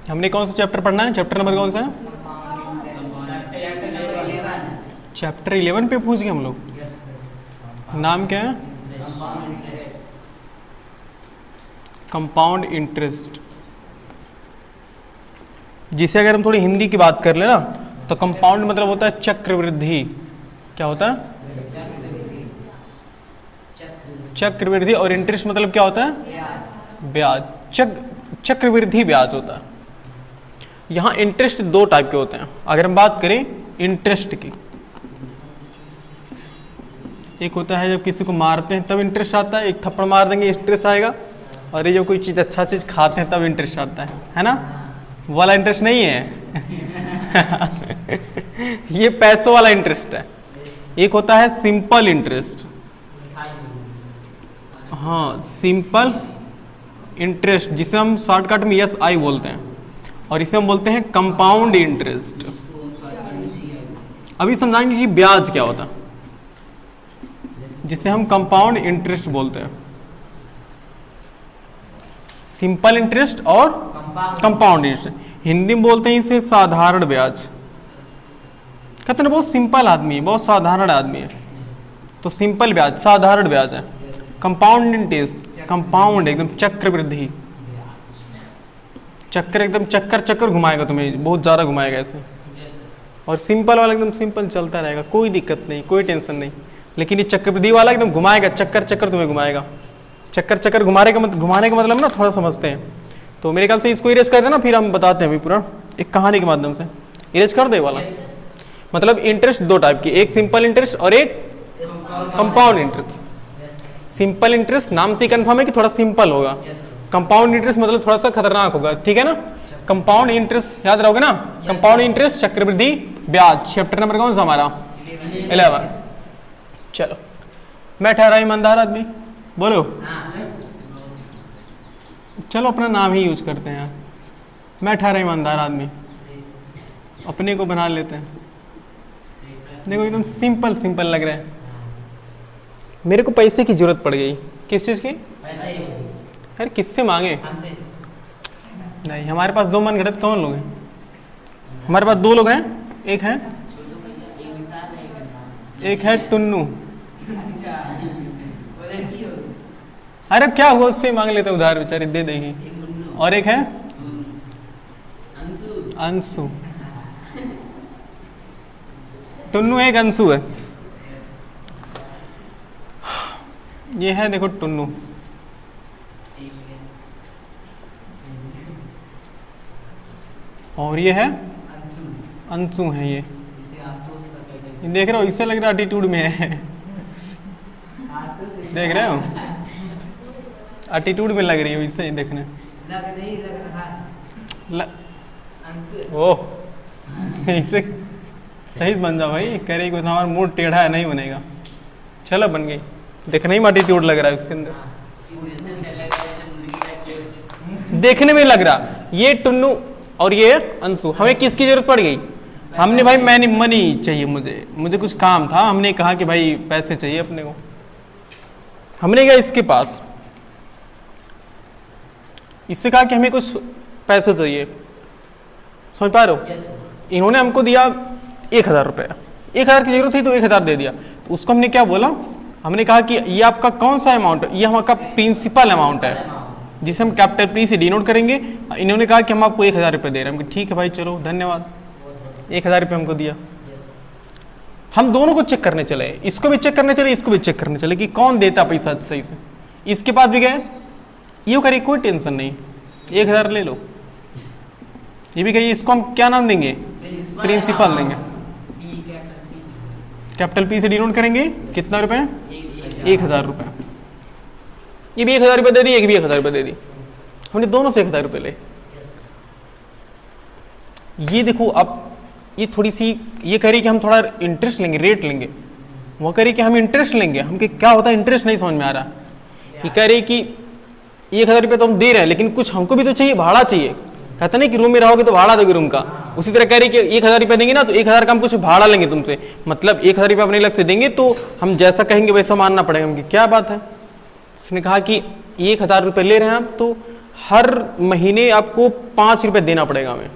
हमने कौन सा चैप्टर पढ़ना है? चैप्टर नंबर कौन सा है? चैप्टर 11 पे पूछ गए हम लोग। नाम क्या है? Compound interest. जिसे अगर हम थोड़ी हिंदी की बात कर ले ना तो कंपाउंड मतलब होता है चक्रवृद्धि। क्या होता है? चक्रवृद्धि। और इंटरेस्ट मतलब क्या होता है? ब्याज। चक्रवृद्धि ब्याज होता है। यहाँ इंटरेस्ट दो टाइप के होते हैं। अगर हम बात करें इंटरेस्ट की, एक होता है जब किसी को मारते हैं तब इंटरेस्ट आता है, एक थप्पड़ मार देंगे इंटरेस्ट आएगा, और ये जब कोई चीज़ अच्छा चीज़ खाते हैं तब इंटरेस्ट आता है ना? वो वाला इंटरेस्ट नहीं है। ये पैसों वाला इंटरेस्ट है। एक होता है सिंपल इंटरेस्ट। हाँ, सिंपल इंटरेस्ट, जिसे हम शॉर्टकट में SI बोलते हैं, और इसे हम बोलते हैं कंपाउंड इंटरेस्ट। अभी समझाएंगे कि ब्याज क्या होता है, जिसे हम कंपाउंड इंटरेस्ट बोलते हैं। सिंपल इंटरेस्ट और कंपाउंड इंटरेस्ट। हिंदी में बोलते हैं इसे साधारण ब्याज। कहते हैं बहुत सिंपल आदमी है, बहुत साधारण आदमी है, तो सिंपल ब्याज, साधारण ब्याज है। कंपाउंड इंटरेस्ट, कंपाउंड एकदम चक्रवृद्धि, चक्कर एकदम चक्कर घुमाएगा तुम्हें, बहुत ज़्यादा घुमाएगा ऐसे। और सिंपल वाला एकदम सिंपल चलता रहेगा, कोई दिक्कत नहीं, कोई टेंशन नहीं। लेकिन ये चक्रवृद्धि वाला एकदम घुमाएगा, चक्कर तुम्हें घुमाएगा। चक्कर घुमाने का मतलब ना थोड़ा समझते हैं। तो मेरे ख्याल से इसको इरेज कर देना, फिर हम बताते हैं अभी पूरा एक कहानी के माध्यम से। इरेज कर दे वाला। मतलब इंटरेस्ट दो टाइप की, एक सिंपल इंटरेस्ट और एक कंपाउंड इंटरेस्ट। सिंपल इंटरेस्ट नाम से कंफर्म है कि थोड़ा सिंपल होगा। कंपाउंड इंटरेस्ट मतलब थोड़ा सा खतरनाक होगा, ठीक है ना? कंपाउंड इंटरेस्ट याद रहोगे ना? कंपाउंड इंटरेस्ट, चक्रवृद्धि ब्याज। चैप्टर नंबर कौन सा हमारा? 11। चलो, मैं ठहरा ईमानदार आदमी, बोलो। चलो अपना नाम ही यूज करते हैं यार। मैं ठहरा ईमानदार आदमी, अपने को बना लेते हैं। देखो एकदम सिंपल लग रहा है। मेरे को पैसे की जरूरत पड़ गई। किस चीज की? अरे किससे मांगे? नहीं, हमारे पास दो मन घड़त कौन लोग हैं? हमारे पास दो लोग हैं, एक है टुन्नू। अरे क्या हुआ, उससे मांग लेते उधार, बेचारी दे देगी। और एक है अंशु। टुन्नू एक, अंशु है। ये है देखो टुन्नू, और ये है अंशु है। ये देख रहे हो, इससे लग रहा है एटीट्यूड में है। देख रहे हो, एटीट्यूड में लग रही है इससे देखने। ओह, इससे सही बन जाओ भाई। कह रही हमारा मूड टेढ़ा है, नहीं बनेगा। चलो बन गई। देखने में एटीट्यूड लग रहा है उसके अंदर, देखने में लग रहा। ये टुन्नू और ये अंशु। हमें किसकी जरूरत पड़ गई? हमने भाई मैंने मनी चाहिए, मुझे कुछ काम था। हमने कहा कि भाई पैसे चाहिए अपने को। हमने कहा इसके पास, इससे कहा कि हमें कुछ पैसे चाहिए। समझ पा रहे हो? इन्होंने हमको दिया 1000 रुपया। 1000 की जरूरत थी तो 1000 दे दिया। उसको हमने क्या बोला? हमने कहा कि ये आपका कौन सा अमाउंट है? ये हमारा प्रिंसिपल अमाउंट है, जिसे हम कैपिटल P से डिनोट करेंगे। इन्होंने कहा कि हम आपको 1000 रुपये दे रहे हैं। ठीक है भाई, चलो धन्यवाद। 1000 रुपये हमको दिया। हम दोनों को चेक करने चले, इसको भी चेक करने चले, इसको भी चेक करने चले कि कौन देता पैसा सही से। इसके पास भी गए, ये करिए कोई टेंशन नहीं, 1000 ले लो। ये भी कहिए, इसको हम क्या नाम देंगे? प्रिंसिपल देंगे। कैपिटल P से डिनोट करेंगे। कितना रुपए? 1000 रुपये। ये भी 1000 रुपये दे दी, एक भी 1000 रुपये दे दी। हमने दोनों से 1000 रुपये ले। ये देखो, अब ये थोड़ी सी ये कह रही कि हम थोड़ा इंटरेस्ट लेंगे, रेट लेंगे। वो कह रही कि हम इंटरेस्ट लेंगे। हम क्या होता है इंटरेस्ट नहीं समझ में आ रहा। ये कह रही कि 1000 रुपये तो हम दे रहे हैं, लेकिन कुछ हमको भी तो चाहिए, भाड़ा चाहिए। कहते नहीं कि रूम में रहोगे तो भाड़ा दोगे रूम का। उसी तरह कह रही कि 1000 रुपये देंगे ना तो 1000 का हम कुछ भाड़ा लेंगे तुमसे। मतलब 1000 रुपये अपने अलग से देंगे तो हम जैसा कहेंगे वैसा मानना पड़ेगा। हमकी क्या बात है? उसने कहा कि 1000 रुपये ले रहे हैं आप, तो हर महीने आपको 5 रुपए देना पड़ेगा हमें।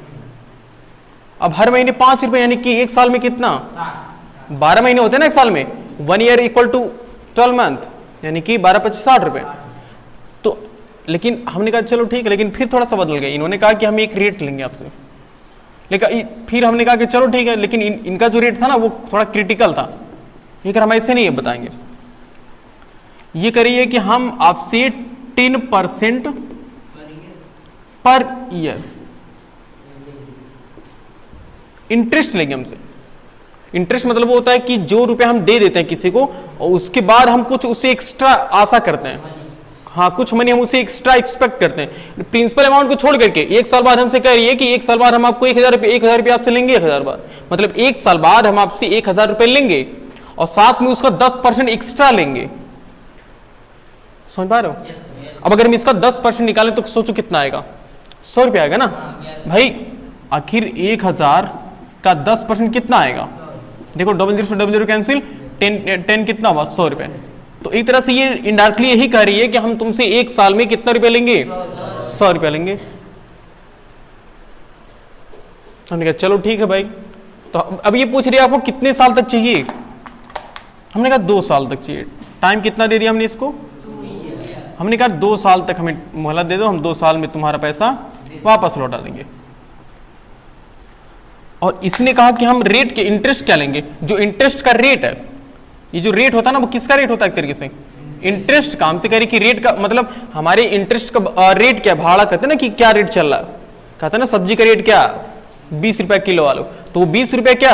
अब हर महीने 5 रुपए यानी कि एक साल में कितना, 12 महीने होते हैं ना एक साल में, 1 ईयर इक्वल टू 12 मंथ, यानी कि 12 25 60 रुपए। तो लेकिन हमने कहा चलो ठीक है, लेकिन फिर थोड़ा सा बदल गया, इन्होंने कहा कि हम एक रेट लेंगे आपसे, लेकिन फिर हमने कहा कि चलो ठीक है, लेकिन इनका जो रेट था ना वो थोड़ा क्रिटिकल था, ये कर हम ऐसे नहीं बताएंगे, ये करिए कि हम आपसे 10% पर ईयर इंटरेस्ट लेंगे हमसे। इंटरेस्ट मतलब वो होता है कि जो रुपए हम दे देते हैं किसी को और उसके बाद हम कुछ उससे एक्स्ट्रा आशा करते हैं, हाँ कुछ मनी हम उससे एक्स्ट्रा एक्सपेक्ट करते हैं। प्रिंसिपल अमाउंट को छोड़ करके एक साल बाद हमसे कह रही है कि एक साल बाद हम आपको 1000 रुपये आपसे लेंगे, 1000 बार मतलब एक साल बाद हम आपसे 1000 रुपये लेंगे और साथ में उसका 10% एक्स्ट्रा लेंगे। समझ पा रहे हो? अब अगर हम इसका 10% निकालें तो सोचो कितना आएगा, 100 रुपये आएगा ना भाई। आखिर 1000 का 10% कितना आएगा, देखो डबल जीरो कैंसिल, 10 कितना हुआ, 100 रुपये। तो एक तरह से ये इनडायरेक्टली यही कह रही है कि हम तुमसे एक साल में कितना रुपए लेंगे, 100 रुपये लेंगे। हमने कहा चलो ठीक है भाई। तो अब ये पूछ रही है आपको कितने साल तक चाहिए, हमने कहा 2 साल तक चाहिए। टाइम कितना दे दिया हमने इसको, हमने कहा 2 साल तक हमें मोहलत दे दो, हम 2 साल में तुम्हारा पैसा वापस लौटा देंगे। और इसने कहा कि हम रेट के इंटरेस्ट क्या लेंगे, जो इंटरेस्ट का रेट है, ये जो रेट होता है ना वो किसका रेट होता है एक तरीके से, इंटरेस्ट का। हमसे कह रही कि रेट का मतलब हमारे इंटरेस्ट का रेट क्या, भाड़ा कहते हैं ना कि क्या रेट चल रहा है, कहते हैं ना सब्जी का रेट क्या 20 रुपया किलो वालों, तो 20 रुपया क्या,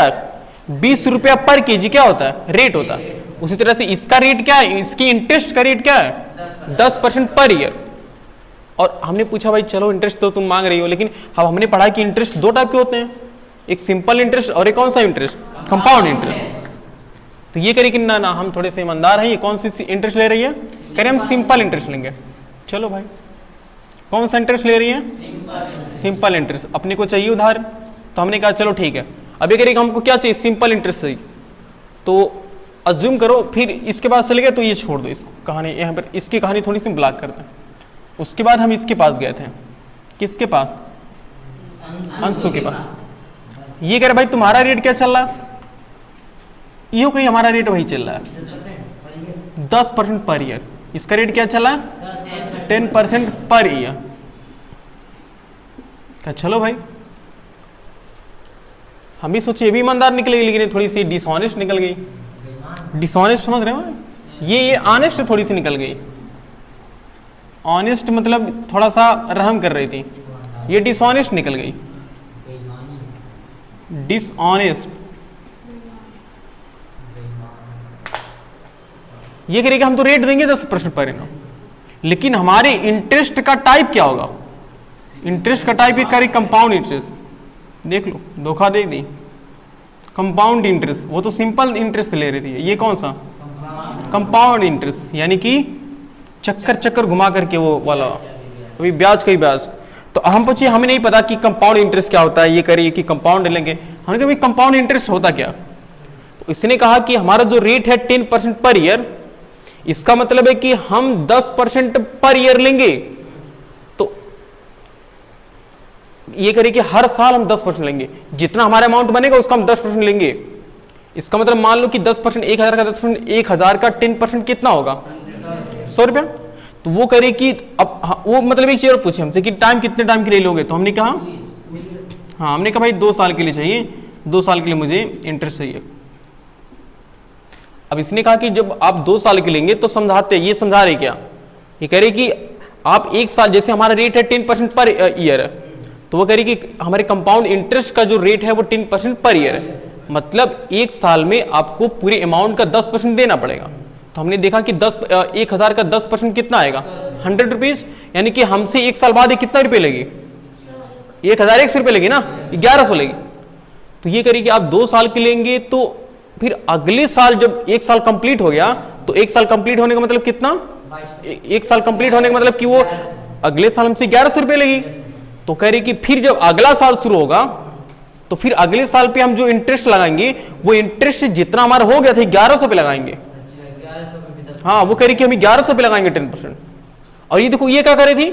20 रुपया पर केजी क्या होता है, रेट होता है। उसी तरह से इसका रेट क्या है, इसकी इंटरेस्ट का रेट क्या है, 10% पर ईयर। और हमने पूछा भाई चलो इंटरेस्ट तो तुम मांग रही हो, लेकिन अब हमने पढ़ा कि इंटरेस्ट 2 टाइप के होते हैं, एक सिंपल इंटरेस्ट और एक कौन सा इंटरेस्ट, कंपाउंड इंटरेस्ट। तो ये करें कि ना ना हम थोड़े से ईमानदार हैं, ये कौन सी इंटरेस्ट ले रही है, कह रहे हम सिंपल इंटरेस्ट लेंगे। चलो भाई कौन सा इंटरेस्ट ले रही है, सिंपल इंटरेस्ट, अपने को चाहिए उधार, तो हमने कहा चलो ठीक है। अब ये करें हमको क्या चाहिए, सिंपल इंटरेस्ट चाहिए, तो अज्यूम करो फिर इसके पास चले गए, तो ये छोड़ दो इसको, कहानी यहाँ पर इसकी कहानी थोड़ी सी ब्लॉक करते हैं। उसके बाद हम इसके पास गए थे, किसके पास, अंशु के पास। ये कह रहे भाई तुम्हारा रेट क्या चल रहा है, यो कहीं हमारा रेट वही चल रहा है 10% पर ईयर, इसका रेट क्या चला 10% पर ईयर। चलो भाई हम भी सोचे ये भी ईमानदार निकलेगी, लेकिन थोड़ी सी डिसऑनेस्ट निकल गई। डिसऑनेस्ट समझ रहे हो, ये ऑनेस्ट थोड़ी सी निकल गई। ऑनेस्ट मतलब थोड़ा सा रहम कर रही थी, ये डिसऑनेस्ट निकल गई, डिसऑनेस्ट। ये करेगा हम तो रेट देंगे 10% पर एनम, लेकिन हमारे इंटरेस्ट का टाइप क्या होगा, इंटरेस्ट का टाइप ये करे कंपाउंड इंटरेस्ट। देख लो धोखा दे दी, कंपाउंड इंटरेस्ट, वो तो सिंपल इंटरेस्ट ले रही थी, ये कौन सा कंपाउंड इंटरेस्ट, यानी कि चक्कर चक्कर घुमा करके वो वाला, अभी ब्याज कई ब्याज। तो हम पूछिए हमें नहीं पता कि कंपाउंड इंटरेस्ट क्या होता है, ये करिए कि कंपाउंड लेंगे। हमने कहा भाई कंपाउंड इंटरेस्ट होता क्या, तो इसने कहा कि हमारा जो रेट है 10% पर ईयर, इसका मतलब है कि हम 10% पर ईयर लेंगे। तो ये करिए कि हर साल हम 10% लेंगे, जितना हमारा अमाउंट बनेगा उसका हम 10% लेंगे। इसका मतलब मान लो कि 10%, 1000 का 10%, 1000 का 10% कितना होगा 100 रुपया। तो वो करे कि अब वो मतलब एक चीज और पूछे हमसे कि टाइम कितने टाइम के लिए लोगे, तो हमने कहा हाँ, हमने कहा भाई 2 साल के लिए चाहिए, 2 साल के लिए मुझे इंटरेस्ट चाहिए। अब इसने कहा कि जब आप 2 साल के लेंगे तो समझाते, ये समझा रहे क्या, ये कह रहे कि आप 1 साल, जैसे हमारा रेट है 10% पर ईयर है, तो वो कह रही कि हमारे कंपाउंड इंटरेस्ट का जो रेट है वो 10% पर ईयर है, मतलब 1 साल में आपको पूरे अमाउंट का 10% देना पड़ेगा। तो हमने देखा कि 1000 का 10% कितना आएगा 100 रुपीज, यानी कि हमसे 1 साल बाद कितना रुपये लेगी, 1100 रुपये लेगी ना, 1100 लेगी। तो ये करिए कि आप 2 साल के लेंगे, तो फिर अगले साल जब 1 साल कंप्लीट हो गया, तो 1 साल कंप्लीट होने का मतलब कितना, 1 साल कंप्लीट होने का मतलब कि वो अगले साल हमसे 1100 रुपये लेगी। तो कह रही कि फिर जब अगला साल शुरू होगा, तो फिर अगले साल पे हम जो इंटरेस्ट लगाएंगे वो इंटरेस्ट जितना हमारा हो गया था 1100 पे लगाएंगे। हाँ, वो कह रही कि हम 1100 पे लगाएंगे 10%। और ये देखो ये क्या कर रही थी,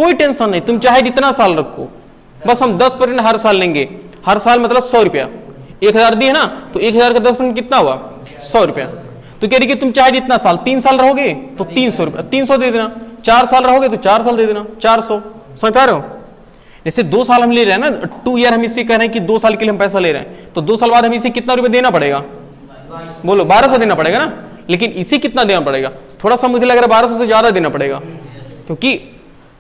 कोई टेंशन नहीं, तुम चाहे जितना साल रखो, बस हम 10% हर साल लेंगे। हर साल मतलब 100 रुपया, 1000 दिए ना, तो 1000 का 10% कितना हुआ 100 रुपया। तो कह रही कि तुम चाहे जितना साल, 3 साल रहोगे तो 300 रुपया, 300 दे देना, 4 साल रहोगे तो 4 साल दे देना, 400। समझ पा रहे हो? जैसे 2 साल हम ले रहे हैं ना, 2 ईयर हम इसे कह रहे हैं कि 2 साल के लिए हम पैसा ले रहे हैं, तो 2 साल बाद हमें इसे कितना रुपया देना पड़ेगा, बोलो 1200 देना पड़ेगा ना। लेकिन इसे कितना देना पड़ेगा, थोड़ा सा मुझे लग रहा है 1200 से ज्यादा देना पड़ेगा, क्योंकि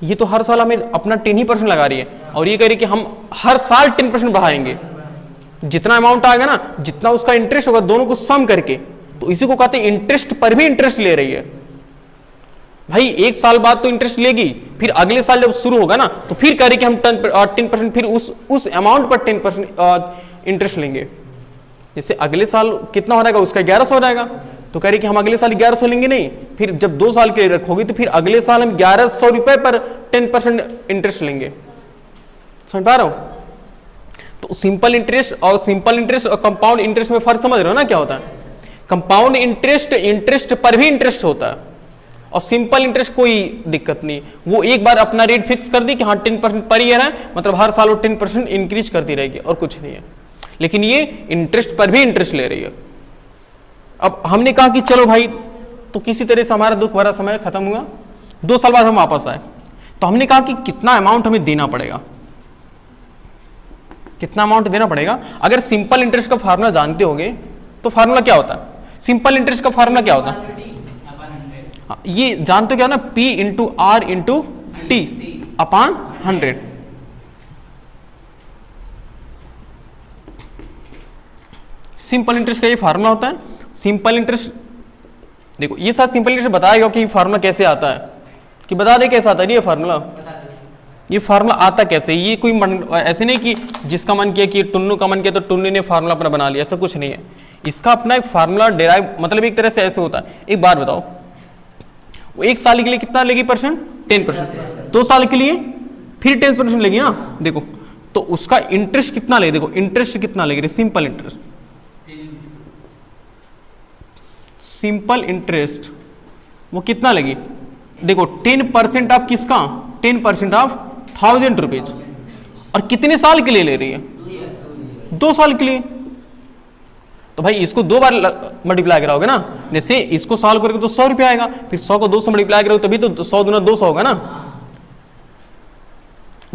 ये तो हर साल हमें अपना 10% लगा रही है, और ये कह रही है कि हम हर साल 10% बढ़ाएंगे। जितना अमाउंट आएगा ना, जितना उसका इंटरेस्ट होगा, दोनों को सम करके, तो इसी को कहते हैं इंटरेस्ट पर भी इंटरेस्ट ले रही है। भाई 1 साल बाद तो इंटरेस्ट लेगी, फिर अगले साल जब शुरू होगा ना, तो फिर कह रही कि हम 10% फिर उस अमाउंट पर 10% इंटरेस्ट लेंगे। जैसे अगले साल कितना हो जाएगा, उसका 1100 हो जाएगा, तो कह रही कि हम अगले साल 1100 लेंगे नहीं, फिर जब 2 साल के लिए रखोगी तो फिर अगले साल हम 1100 रुपए पर 10% इंटरेस्ट लेंगे। समझ पा रहे हो? तो सिंपल इंटरेस्ट और कंपाउंड इंटरेस्ट में फर्क समझ रहे हो ना क्या होता है? कंपाउंड इंटरेस्ट पर भी इंटरेस्ट होता है, और सिंपल इंटरेस्ट कोई दिक्कत नहीं, वो एक बार अपना रेट फिक्स कर दी कि हाँ 10% पर ईयर है, मतलब हर साल वो 10% इंक्रीज करती रहेगी और कुछ नहीं है। लेकिन ये इंटरेस्ट पर भी इंटरेस्ट ले रही है। अब हमने कहा कि चलो भाई, तो किसी तरह से हमारा दुख भरा समय खत्म हुआ, 2 साल बाद हम वापस आए, तो हमने कहा कि कितना अमाउंट हमें देना पड़ेगा, कितना अमाउंट देना पड़ेगा। अगर सिंपल इंटरेस्ट का फार्मूला जानते होगे तो फार्मूला क्या होता है, सिंपल इंटरेस्ट का फार्मूला क्या होता है, ये जानते हो क्या ना, P into are into T upon 100। Simple interest का ये फार्मूला होता है। सिंपल इंटरेस्ट देखो, ये साथ सिंपल इंटरेस्ट बताएगा कि फार्मूला कैसे आता है, कि बता दे कैसे आता है ये फार्मूला। ये फार्मूला आता कैसे, ये कोई ऐसे नहीं कि जिसका मन किया कि टुन्नू का मन किया तो टुन्नू ने फार्मूला अपना बना लिया, ऐसा कुछ नहीं है। इसका अपना एक फार्मूला डेराइव, मतलब एक तरह से ऐसे होता है। एक बात बताओ, वो 1 साल के लिए कितना लेगी परसेंट, 10%, 2 साल के लिए फिर 10% लेगी ना। देखो तो उसका इंटरेस्ट कितना लेगी, देखो इंटरेस्ट कितना लेगी, सिंपल इंटरेस्ट, सिंपल इंटरेस्ट वो कितना लेगी, देखो 10% ऑफ किसका, 10% ऑफ 1000 रुपीज, और कितने साल के लिए ले रही है, 2 साल के लिए। तो भाई इसको 2 बार मल्टीप्लाई कराओगे ना, जैसे इसको सॉल्व करोगे तो 100 रुपया आएगा, फिर 100 को 2 से मल्टीप्लाई करोगे तभी तो 100 दूना 200 होगा ना।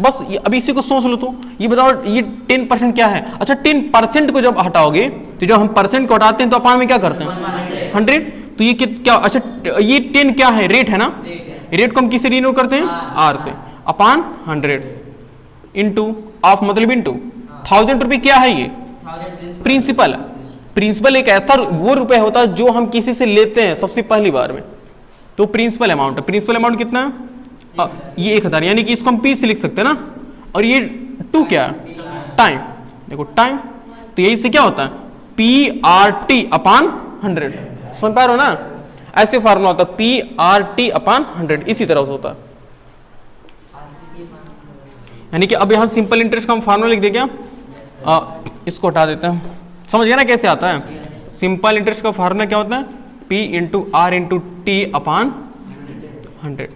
बस अभी इसी को सोच लो, तो ये बताओ ये 10% क्या है। अच्छा 10% को जब हटाओगे, तो जब हम परसेंट को हटाते हैं तो अपान में क्या करते हैं 100, तो ये क्या, अच्छा ये 10 क्या है, रेट है ना, रेट को हम किससे डिनोट करते हैं, आर से, अपान 100 इंटू ऑफ मतलब इंटू 1000 रुपये क्या है, ये प्रिंसिपल। प्रिंसिपल एक ऐसा वो रुपए होता है जो हम किसी से लेते हैं सबसे पहली बार में, तो प्रिंसिपल अमाउंट है। प्रिंसिपल अमाउंट कितना है, ये 1000, यानी कि इसको हम पी से लिख सकते हैं ना, और ये 2 क्या है, टाइम। देखो टाइम, तो यही से क्या होता है, PRT अपान 100। समझ पा रहे हो ना, ऐसे फार्मूला होता है PRT अपान 100, इसी तरह से होता है। यानी कि अब यहां सिंपल इंटरेस्ट का हम फार्मूला लिख दे क्या, इसको हटा देते हैं। समझ गया ना कैसे आता है। सिंपल इंटरेस्ट का फार्मूला क्या होता है, P into are into T upon 100।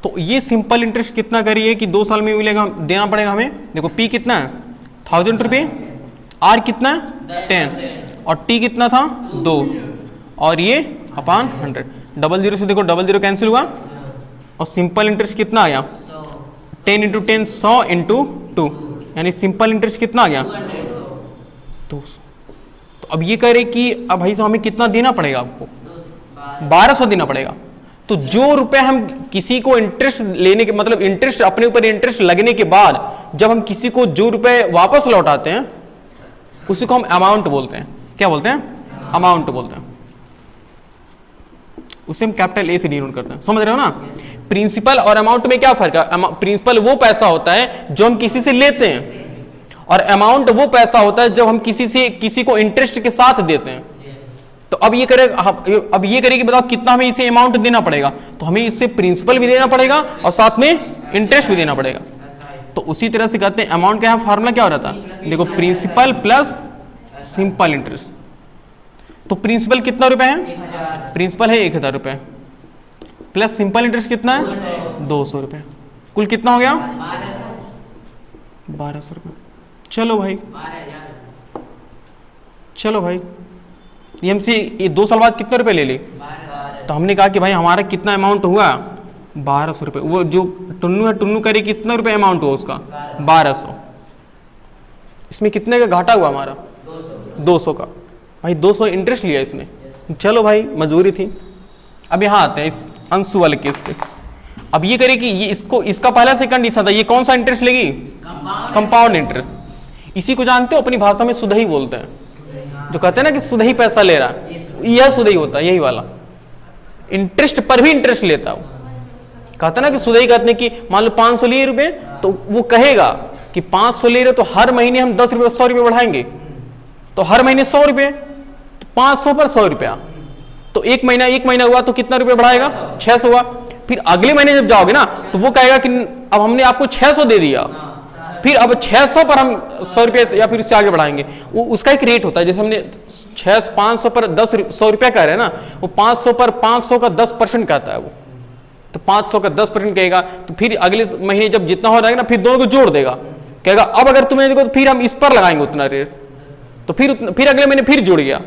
तो ये सिंपल इंटरेस्ट कितना करिए कि 2 साल में मिलेगा, देना पड़ेगा हमें। देखो P कितना है 1000 रुपये, R कितना है 10, और T कितना था 2, और ये अपान 100। 00 से देखो 00 कैंसिल हुआ, और सिंपल इंटरेस्ट कितना आ गया 10 इंटू 10 100 इंटू 2, यानी सिंपल इंटरेस्ट कितना आ गया 200। तो अब ये कह रहे कि अब भाई साहब हमें कितना देना पड़ेगा, आपको 1200 देना पड़ेगा। तो जो रुपए हम किसी को इंटरेस्ट लेने के मतलब इंटरेस्ट अपने ऊपर इंटरेस्ट लगने के बाद जब हम किसी को जो रुपए वापस लौटाते हैं उसी को हम अमाउंट बोलते हैं। क्या बोलते हैं, अमाउंट बोलते हैं। उसे हम कैपिटल ए से डिनोट करते हैं। समझ रहे हो ना। प्रिंसिपल और अमाउंट में क्या फर्क है, प्रिंसिपल वो पैसा होता है जो हम किसी से लेते हैं, और अमाउंट वो पैसा होता है जब हम किसी को इंटरेस्ट के साथ देते हैं। तो अब ये करेगी बताओ कितना हमें इसे अमाउंट देना पड़ेगा, तो हमें इससे प्रिंसिपल भी देना पड़ेगा और साथ में इंटरेस्ट भी देना पड़ेगा। तो उसी तरह से कहते हैं अमाउंट का फार्मूला क्या हो रहा था, देखो प्रिंसिपल प्लस सिंपल इंटरेस्ट। तो प्रिंसिपल कितना रुपए है, प्रिंसिपल है 1000 रुपए, प्लस सिंपल इंटरेस्ट कितना है 200 रुपये, कुल कितना हो गया 1200 रुपये। चलो भाई, चलो भाई, ये हमसे ये 2 साल बाद कितने रुपए ले ली? तो हमने कहा कि भाई हमारा कितना अमाउंट हुआ 1200 रुपये। वो जो टुन्नू है, टुन्नू करे कितना रुपये अमाउंट हुआ उसका 1200। इसमें कितने का घाटा हुआ हमारा 200 का। भाई 200 इंटरेस्ट लिया इसने। चलो भाई, मजबूरी थी। अब यहाँ आते हैं इस अंशु वाले केस पे। अब ये करे कि ये इसका पहला से कंडीशन था, ये कौन सा इंटरेस्ट लेगी? Compound interest. इसी को जानते हो, अपनी भाषा में सुधई बोलते हैं। जो कहते हैं ना कि सुधई पैसा ले रहा है, यह सुधई होता है, यही वाला इंटरेस्ट पर भी इंटरेस्ट लेता है। कहते ना कि सुधई कहते हैं कि मान लो 500 लिए रुपए, तो वो कहेगा कि 500 ले रहे तो हर महीने हम 10 रुपये 100 रुपये बढ़ाएंगे, तो हर महीने 100 रुपये, तो 500 पर 100 रुपया, तो एक महीना हुआ तो कितना रुपये बढ़ाएगा 600 हुआ। फिर अगले महीने जब जाओगे ना तो वो कहेगा कि अब हमने आपको 600 दे दिया, फिर अब 600 पर हम 100 रुपये या फिर उससे आगे बढ़ाएंगे। वो उसका एक रेट होता है, जैसे हमने 500 पर 100 रुपया कह रहे हैं ना, वो 500 पर 500 का 10% कहता है वो, तो 500 का 10% कहेगा। तो फिर अगले महीने जब जितना हो जाएगा ना, फिर दोनों को जोड़ देगा, कहेगा अब अगर तुम्हें देखो तो फिर हम इस पर लगाएंगे उतना रेट, तो फिर अगले महीने फिर जुड़ गया।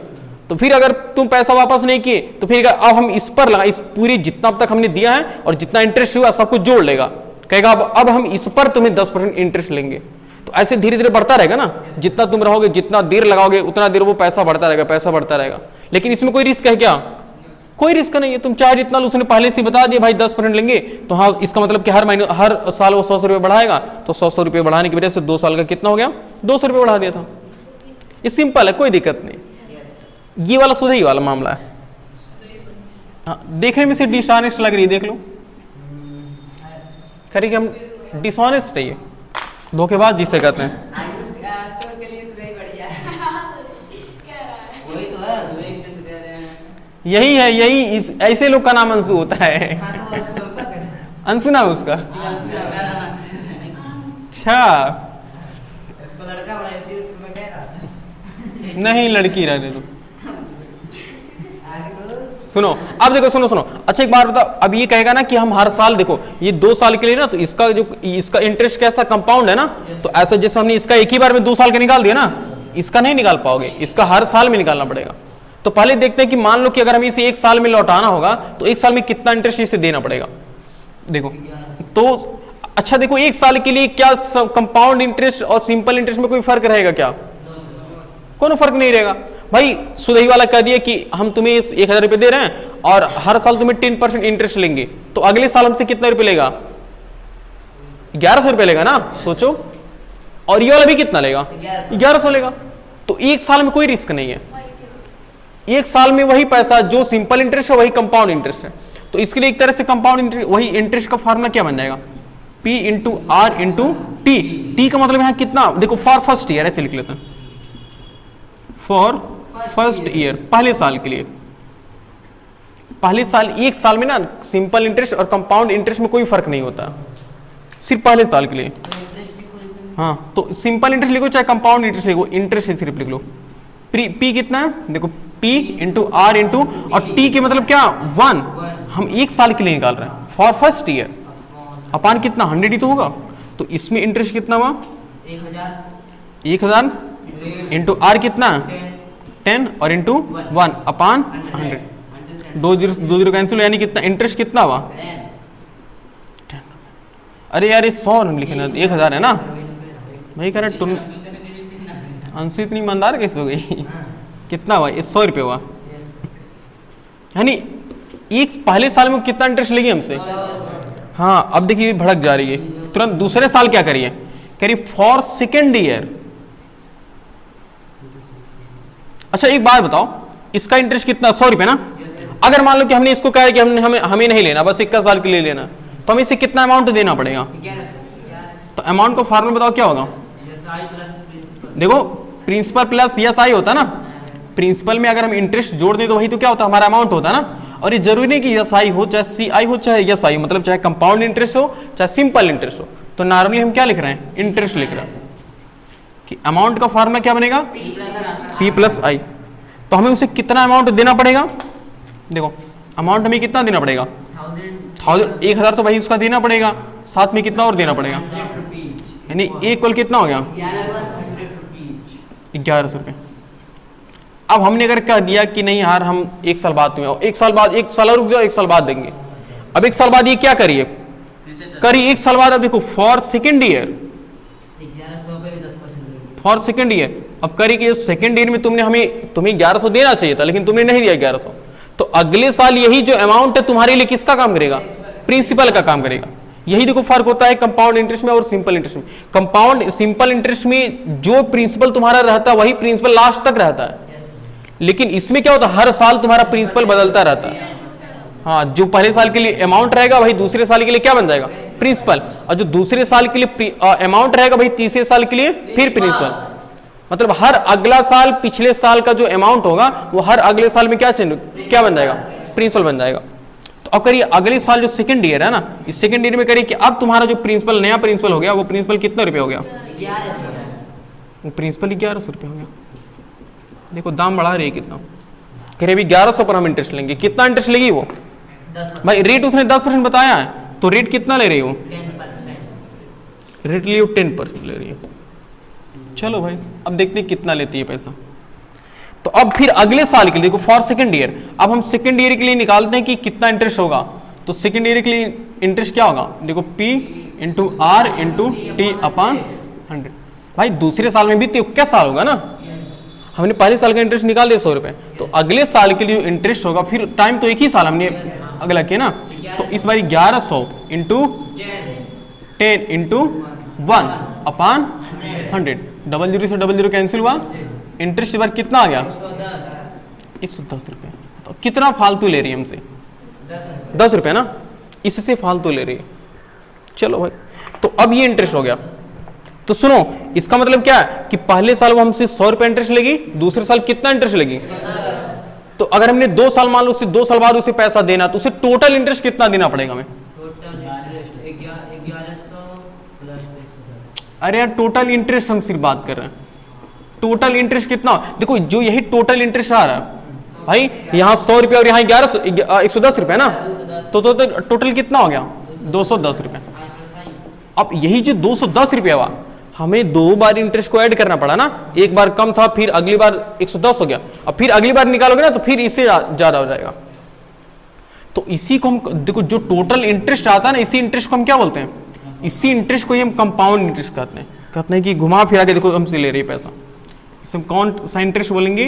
तो फिर अगर तुम पैसा वापस नहीं किए तो फिर अब हम इस पर लगा, इस पूरी जितना अब तक हमने दिया है और जितना इंटरेस्ट हुआ सब कुछ जोड़ लेगा, कहेगा अब हम इस पर तुम्हें 10% इंटरेस्ट लेंगे। तो ऐसे धीरे धीरे बढ़ता रहेगा ना, जितना तुम रहोगे, जितना देर लगाओगे उतना देर वो पैसा बढ़ता रहेगा, पैसा बढ़ता रहेगा। लेकिन इसमें कोई रिस्क है क्या? कोई रिस्क नहीं है। तुम चाहे जितना उसने पहले से बता दिया भाई 10% लेंगे, तो हाँ, इसका मतलब कि हर महीने हर साल वो 100 रुपये बढ़ाएगा, तो 100 रुपये बढ़ाने की वजह से 2 साल का कितना हो गया 200 रुपये बढ़ा दिया था। ये सिंपल है, कोई दिक्कत नहीं। ये वाला सुधई वाला मामला है। हाँ, देखने में से डिसऑनेस्ट लग रही है, देख लो, करेंगे हम डिसऑनेस्ट है, ये धोखेबाज जिसे कहते हैं। यही है, यही ऐसे लोग का नाम अंशु होता है। अंशु नाम उसका? अच्छा, नहीं लड़की रहने दो। सुनो, अब देखो, सुनो। अच्छा एक बात बताओ, अब ये कहेगा ना कि हम हर साल, देखो ये 2 साल के लिए ना, तो इसका इंटरेस्ट कैसा कंपाउंड है ना, तो ऐसा जैसे हमने इसका एक ही बार में 2 साल का निकाल दिया ना, इसका नहीं निकाल पाओगे, इसका हर साल में निकालना पड़ेगा। तो पहले देखते हैं कि मान लो कि अगर हमें इसे 1 साल में लौटाना होगा तो 1 साल में कितना इंटरेस्ट इसे देना पड़ेगा। देखो तो अच्छा, देखो 1 साल के लिए क्या कंपाउंड इंटरेस्ट और सिंपल इंटरेस्ट में कोई फर्क रहेगा क्या? कोई फर्क नहीं रहेगा। भाई सुधई वाला कह दिया कि हम तुम्हें 1000 रुपये दे रहे हैं और हर साल तुम्हें 10% इंटरेस्ट लेंगे, तो अगले साल हमसे कितना रुपये लेगा 1100 रुपये लेगा ना, सोचो। और ये वाला भी कितना लेगा 1100 लेगा। तो 1 साल में कोई रिस्क नहीं है, 1 साल में वही पैसा जो सिंपल इंटरेस्ट है वही कंपाउंड इंटरेस्ट है। तो इसके लिए एक तरह से कंपाउंड इंटरेस्ट, वही इंटरेस्ट का फॉर्मूला क्या बन जाएगा P into are into t. T का मतलब यहाँ कितना, देखो फॉर फर्स्ट ईयर ऐसे लिख लेते हैं, फॉर फर्स्ट ईयर, पहले साल के लिए। पहले साल, 1 साल में ना सिंपल इंटरेस्ट और कंपाउंड इंटरेस्ट में कोई फर्क नहीं होता, सिर्फ पहले साल के लिए। हाँ, तो सिंपल इंटरेस्ट लिखो चाहे कंपाउंड इंटरेस्ट लिखो, इंटरेस्ट सिर्फ लिख लो। पी कितना है, देखो P इंटू आर इंटू, और टी के मतलब क्या 1, हम 1 साल के लिए निकाल रहे हैं, फॉर फर्स्ट ईयर, अपान कितना 100 ही तो होगा। तो इसमें इंटरेस्ट कितना हुआ 1000 इंटू आर कितना 10 और इंटू 1 अपान 100, 2 0 कैंसिल, यानी कितना इंटरेस्ट कितना हुआ 10। अरे यार ये 100 लिखे ना, 1000 है ना भाई, कह रहा अंशु इतनी ईमानदार कैसे हो गई? कितना हुआ ये 100 रुपये हुआ, यानी एक पहले साल में कितना इंटरेस्ट लेगी हमसे। हाँ, अब देखिए भड़क जा रही है, तुरंत दूसरे साल क्या करिए, कह रही फॉर सेकेंड ईयर। अच्छा एक बात बताओ, इसका इंटरेस्ट कितना 100 रुपये ना। अगर मान लो कि हमने इसको कहा कि हमें नहीं लेना, बस 21 साल के लिए लेना, तो हमें इसे कितना अमाउंट देना पड़ेगा? तो अमाउंट का फार्मूला बताओ क्या होगा। देखो प्रिंसिपल प्लस यस आई होता ना, प्रिंसिपल में अगर हम इंटरेस्ट जोड़ दें तो वही तो क्या होता है हमारा अमाउंट होता है ना। और ये जरूरी नहीं कि यस आई हो, चाहे सी आई हो, चाहे यस आई हो, मतलब चाहे कंपाउंड इंटरेस्ट हो चाहे सिंपल इंटरेस्ट हो। तो नॉर्मली हम क्या लिख रहे हैं, इंटरेस्ट लिख रहे हैं कि अमाउंट का फार्मूला क्या बनेगा P प्लस आई। तो हमें उसे कितना अमाउंट देना पड़ेगा, देखो अमाउंट हमें कितना देना पड़ेगा 1000 तो भाई उसका देना पड़ेगा, साथ में कितना और देना पड़ेगा, यानी एक कुल कितना हो गया 1100 रुपये। अब हमने अगर कह दिया कि नहीं यार हम 1 साल बाद तुम्हें, 1 साल बाद, 1 साल रुक जाओ, 1 साल बाद देंगे। अब 1 साल बाद ये क्या करिए, 1 साल बाद, अब देखो for second year, for second year, अब करिए कि सेकेंड ईयर में तुम्हें 1100 देना चाहिए था, लेकिन तुमने नहीं दिया 1100, तो अगले साल यही जो अमाउंट है तुम्हारे लिए किसका काम करेगा, प्रिंसिपल का काम करेगा। यही देखो फर्क होता है कंपाउंड इंटरेस्ट में और सिंपल इंटरेस्ट में। कंपाउंड सिंपल इंटरेस्ट में जो प्रिंसिपल तुम्हारा रहता है वही प्रिंसिपल लास्ट तक रहता है, लेकिन इसमें क्या होता है हर साल तुम्हारा प्रिंसिपल बदलता रहता है। हाँ, जो पहले साल के लिए अमाउंट रहेगा वही दूसरे साल के लिए क्या बन जाएगा, प्रिंसिपल, और जो दूसरे साल के लिए अमाउंट रहेगा वही तीसरे साल के लिए फिर प्रिंसिपल। मतलब हर अगला साल पिछले साल का जो अमाउंट होगा वो हर अगले साल में क्या बन जाएगा, प्रिंसिपल बन जाएगा। तो अब करिए अगले साल जो सेकंड ईयर है ना, इस सेकंड ईयर में करिए कि अब तुम्हारा जो प्रिंसिपल नया प्रिंसिपल हो गया वो प्रिंसिपल कितना रुपये हो गया, वो प्रिंसिपल 1100 रुपये हो गया। देखो दाम बढ़ा रही है कितना, कह रहे अभी 1100 पर हम इंटरेस्ट लेंगे। कितना इंटरेस्ट लेगी वो भाई, रेट उसने 10% बताया है, तो रेट कितना ले रही हो, रेट लियो 10% ले रही है। चलो भाई अब देखते हैं कितना लेती है पैसा। तो अब फिर अगले साल के लिए देखो फॉर सेकंड ईयर, अब हम सेकंड ईयर के लिए निकालते हैं कि कितना इंटरेस्ट होगा। तो सेकंड ईयर के लिए इंटरेस्ट क्या होगा, देखो P into R into T upon 100। भाई दूसरे साल में भी तो क्या साल होगा ना, हमने पहले साल का इंटरेस्ट निकाल दिया 100 रुपए, तो अगले साल के लिए इंटरेस्ट होगा, फिर टाइम तो एक ही साल हमने अगला किया ना, तो इस बार 1100 इंटू 10 इंटू 1 अपॉन 100, 00 से 00 कैंसिल हुआ, इंटरेस्ट इस बार कितना आ गया 110 रुपये। तो कितना फालतू ले रही है हमसे, 10 रुपये ना, इससे फालतू ले रही है। चलो भाई, तो अब ये इंटरेस्ट हो गया। तो सुनो, इसका मतलब क्या है कि पहले साल वो हमसे 100 रुपये इंटरेस्ट लेगी, दूसरे साल कितना इंटरेस्ट लेगी, तो अगर हमने 2 साल मान लो उससे 2 साल बाद उसे पैसा देना, तो उसे टोटल इंटरेस्ट कितना देना पड़ेगा हमें, अरे यार टोटल इंटरेस्ट हम सिर्फ बात कर रहे हैं, टोटल इंटरेस्ट कितना, देखो जो यही टोटल इंटरेस्ट आ रहा है भाई, यहाँ 100 रुपये और यहाँ 110 रुपये ना, तो टोटल कितना हो गया 210 रुपये। अब यही जो 210 रुपये हुआ, हमें 2 बार इंटरेस्ट को ऐड करना पड़ा ना, एक बार कम था फिर अगली बार 110 हो गया, अब फिर अगली बार निकालोगे ना तो फिर इससे ज्यादा हो जाएगा। तो इसी को हम देखो जो टोटल इंटरेस्ट आता है ना, इसी इंटरेस्ट को हम क्या बोलते हैं, इसी इंटरेस्ट को ही हम कंपाउंड इंटरेस्ट कहते हैं कि घुमा फिरा के देखो हमसे ले रही है पैसा, इसे हम कौन सा इंटरेस्ट बोलेंगे,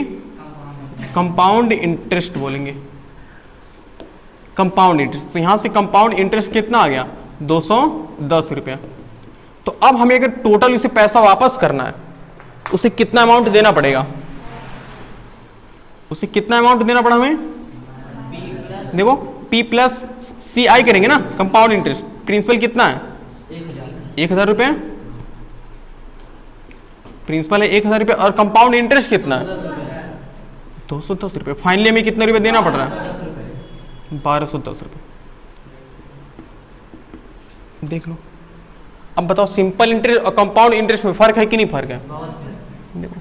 कंपाउंड इंटरेस्ट बोलेंगे, कंपाउंड इंटरेस्ट। तो यहां से कंपाउंड इंटरेस्ट कितना आ गया 210 रुपया। तो अब हमें अगर टोटल उसे पैसा वापस करना है, उसे कितना अमाउंट देना पड़ेगा, उसे कितना अमाउंट देना पड़ा हमें, देखो P प्लस CI करेंगे ना, कंपाउंड इंटरेस्ट, प्रिंसिपल कितना है 1000 रुपये, प्रिंसिपल है 1000 रुपये, और कंपाउंड इंटरेस्ट कितना है 210 रुपये। फाइनली हमें कितने रुपये देना पड़ रहा है 1210 रुपये। देख लो, अब बताओ सिंपल इंटरेस्ट और कंपाउंड इंटरेस्ट में फर्क है कि नहीं फर्क है, देखो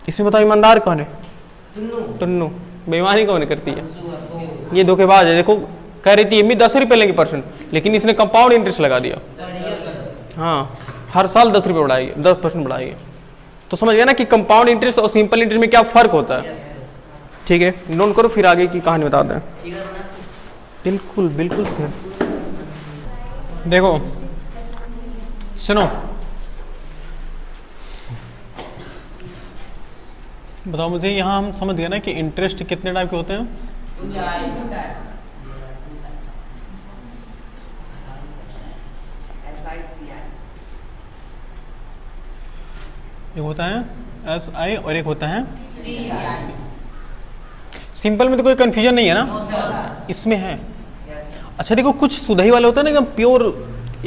इसमें बताओ ईमानदार कौन है, टुन्नू, बेईमानी कौन करती है, ये धोखेबाज है। देखो कह रही थी ये 10 रुपये लेंगे परसेंट, लेकिन इसने कंपाउंड इंटरेस्ट लगा दिया। हाँ, हर साल 10 रुपये बढ़ाएगी, 10% बढ़ाएगी। तो समझ गया ना कि कंपाउंड इंटरेस्ट और सिंपल इंटरेस्ट में क्या फर्क होता है। ठीक है, नोट करो, फिर आगे की कहानी बताते हैं। बिल्कुल बिल्कुल सर, देखो सुनो, बताओ मुझे, यहाँ हम समझ गए ना कि इंटरेस्ट कितने टाइप के होते हैं, एक होता है SI और एक होता है CI। सिंपल में तो कोई कंफ्यूजन नहीं है ना, इसमें है। अच्छा देखो, कुछ सुधई वाले होते हैं ना, एकदम प्योर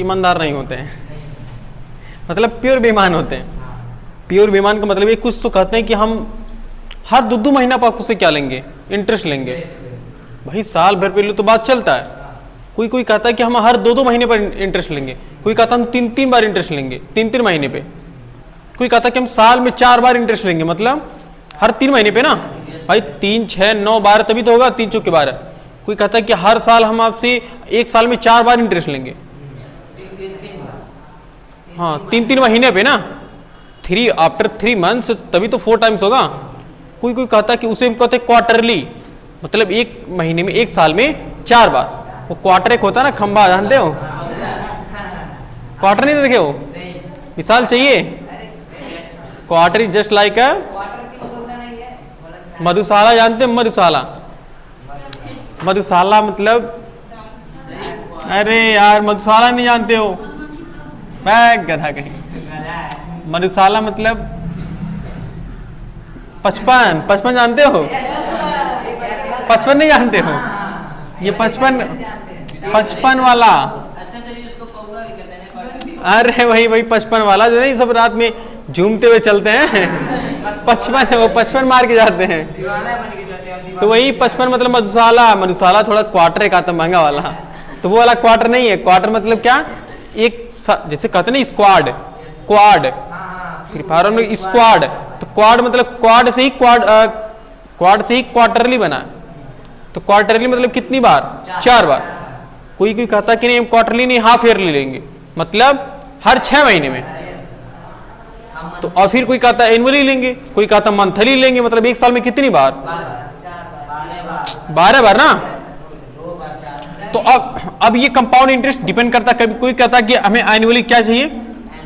ईमानदार नहीं होते हैं, मतलब प्योर बेईमान होते हैं। प्योर बेईमान का मतलब ये, कुछ तो कहते हैं कि हम हर 2-2 महीना पर आपसे क्या लेंगे, इंटरेस्ट लेंगे। भाई साल भर पे लो तो बात चलता है। कोई कोई कहता है कि हम हर 2-2 महीने पर इंटरेस्ट लेंगे, कोई कहता है हम 3-3 बार इंटरेस्ट लेंगे, 3-3 महीने पे, कोई कहता है कि हम साल में 4 बार इंटरेस्ट लेंगे, मतलब हर 3 महीने पे ना। भाई 3 6 9 12 तभी तो होगा, 3 चौके 12। कोई कहता है कि हर साल हम आपसे 1 साल में 4 बार इंटरेस्ट लेंगे। हाँ 3 महीने पे ना, 3 आफ्टर 3 मंथ्स, तभी तो 4 टाइम्स होगा। कोई कहता है कि उसे हम कहते हैं क्वार्टरली, मतलब 1 महीने में 1 साल में 4 बार। वो क्वार्टर एक होता है ना, खंबा जानते हो, क्वार्टर नहीं देखे हो, मिसाल चाहिए। Quarter is just like a madhushala, जानते हैं मधुशाला? मधुशाला मतलब, अरे यार मधुशाला नहीं जानते हो, मैं गधा कहीं। मधुशाला मतलब 55 जानते हो? 55 नहीं जानते हो? ये 55 वाला, अरे वही 55 वाला जो नहीं सब रात में झूमते हुए चलते हैं, 55 है वो, 55 मार के जाते हैं, तो वही 55 मतलब मधुशाला थोड़ा क्वार्टर एक आता महंगा वाला, तो वो वाला क्वार्टर नहीं है। क्वार्टर मतलब क्या, एक जैसे कहते नहीं स्क्वाड, क्वाड, फ्री फायर में स्क्वाड, तो क्वाड मतलब क्वाड से ही क्वार्टरली बना, तो क्वार्टरली मतलब कितनी बार, 4 बार। कोई कहता कि नहीं हम क्वार्टरली नहीं हाफ ईयरली लेंगे, मतलब हर 6 महीने में, तो और फिर कोई कहता एनुअली लेंगे, कोई कहता मंथली लेंगे, मतलब 1 साल में कितनी बार, 12 बार ना। तो अब ये कंपाउंड इंटरेस्ट डिपेंड करता है, कभी कोई कहता कि हमें एनुअली क्या चाहिए,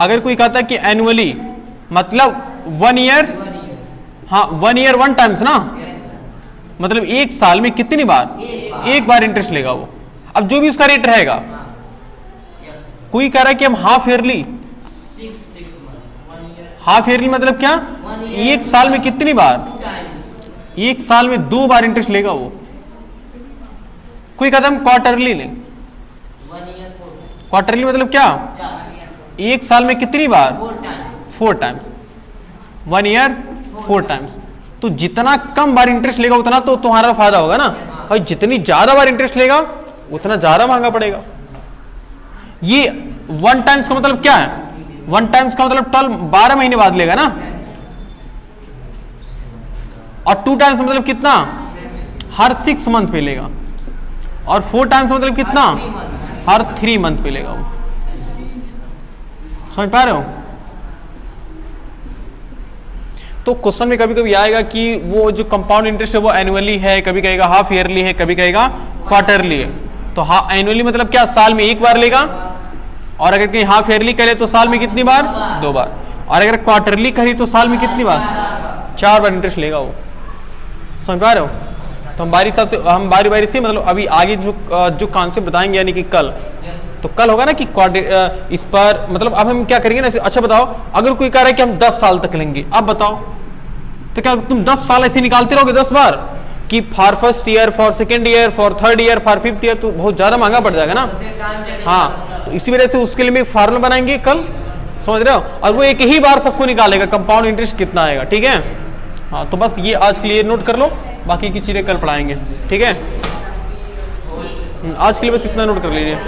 अगर कोई कहता कि एनुअली मतलब 1 ईयर, हाँ 1 ईयर 1 टाइम्स ना, मतलब 1 साल में कितनी बार, 1 बार इंटरेस्ट लेगा वो। अब जो भी उसका रेट रहेगा, कोई कह रहा है कि हम हाफ ईयरली मतलब क्या, 1 साल में कितनी बार, 1 साल में 2 बार इंटरेस्ट लेगा वो। कोई कहता हम क्वार्टरली लें, क्वार्टरली मतलब क्या, 1 साल में कितनी बार, 4 टाइम्स, 1 ईयर 4 टाइम्स। तो जितना कम बार इंटरेस्ट लेगा उतना तो तुम्हारा फायदा होगा ना, और जितनी ज्यादा बार इंटरेस्ट लेगा उतना ज्यादा महंगा पड़ेगा। ये 1 टाइम्स का मतलब क्या है, 1 टाइम्स का मतलब 12 महीने बाद लेगा ना, और 2 टाइम्स मतलब कितना, हर 6 मंथ पे लेगा, और 4 टाइम्स मतलब कितना, हर 3 मंथ पे लेगा वो। समझ पा रहे हो? तो क्वेश्चन में कभी कभी आएगा कि वो जो कंपाउंड इंटरेस्ट है वो एनुअली है, कभी कहेगा हाफ ईयरली है, कभी कहेगा क्वार्टरली है। तो एनुअली मतलब क्या, साल में 1 बार लेगा, और अगर कहीं हाफ ईयरली करे तो साल में कितनी बार, 2 बार, और अगर क्वार्टरली करी तो साल में कितनी बार, 4 बार इंटरेस्ट लेगा वो। समझ पा रहे हो? तो हम बारी बारी से मतलब अभी आगे जो कॉन्सेप्ट बताएंगे, यानी कि कल, तो कल होगा ना कि इस पर मतलब अब हम क्या करेंगे ना। अच्छा बताओ, अगर कोई कह रहा है कि हम 10 साल तक लेंगे, अब बताओ तो क्या तुम 10 साल ऐसे निकालते रहोगे 10 बार, कि for first year, for second year, for third year, for 5th year, तो बहुत ज्यादा महंगा पड़ जाएगा ना। हाँ, तो इसी वजह से उसके लिए एक फार्मूला बनाएंगे कल, समझ रहे हो, और वो एक ही बार सबको निकालेगा कंपाउंड इंटरेस्ट कितना आएगा। ठीक है, हाँ तो बस ये आज के लिए नोट कर लो, बाकी की चीजें कल पढ़ाएंगे। ठीक है, आज के लिए बस इतना नोट कर लीजिए।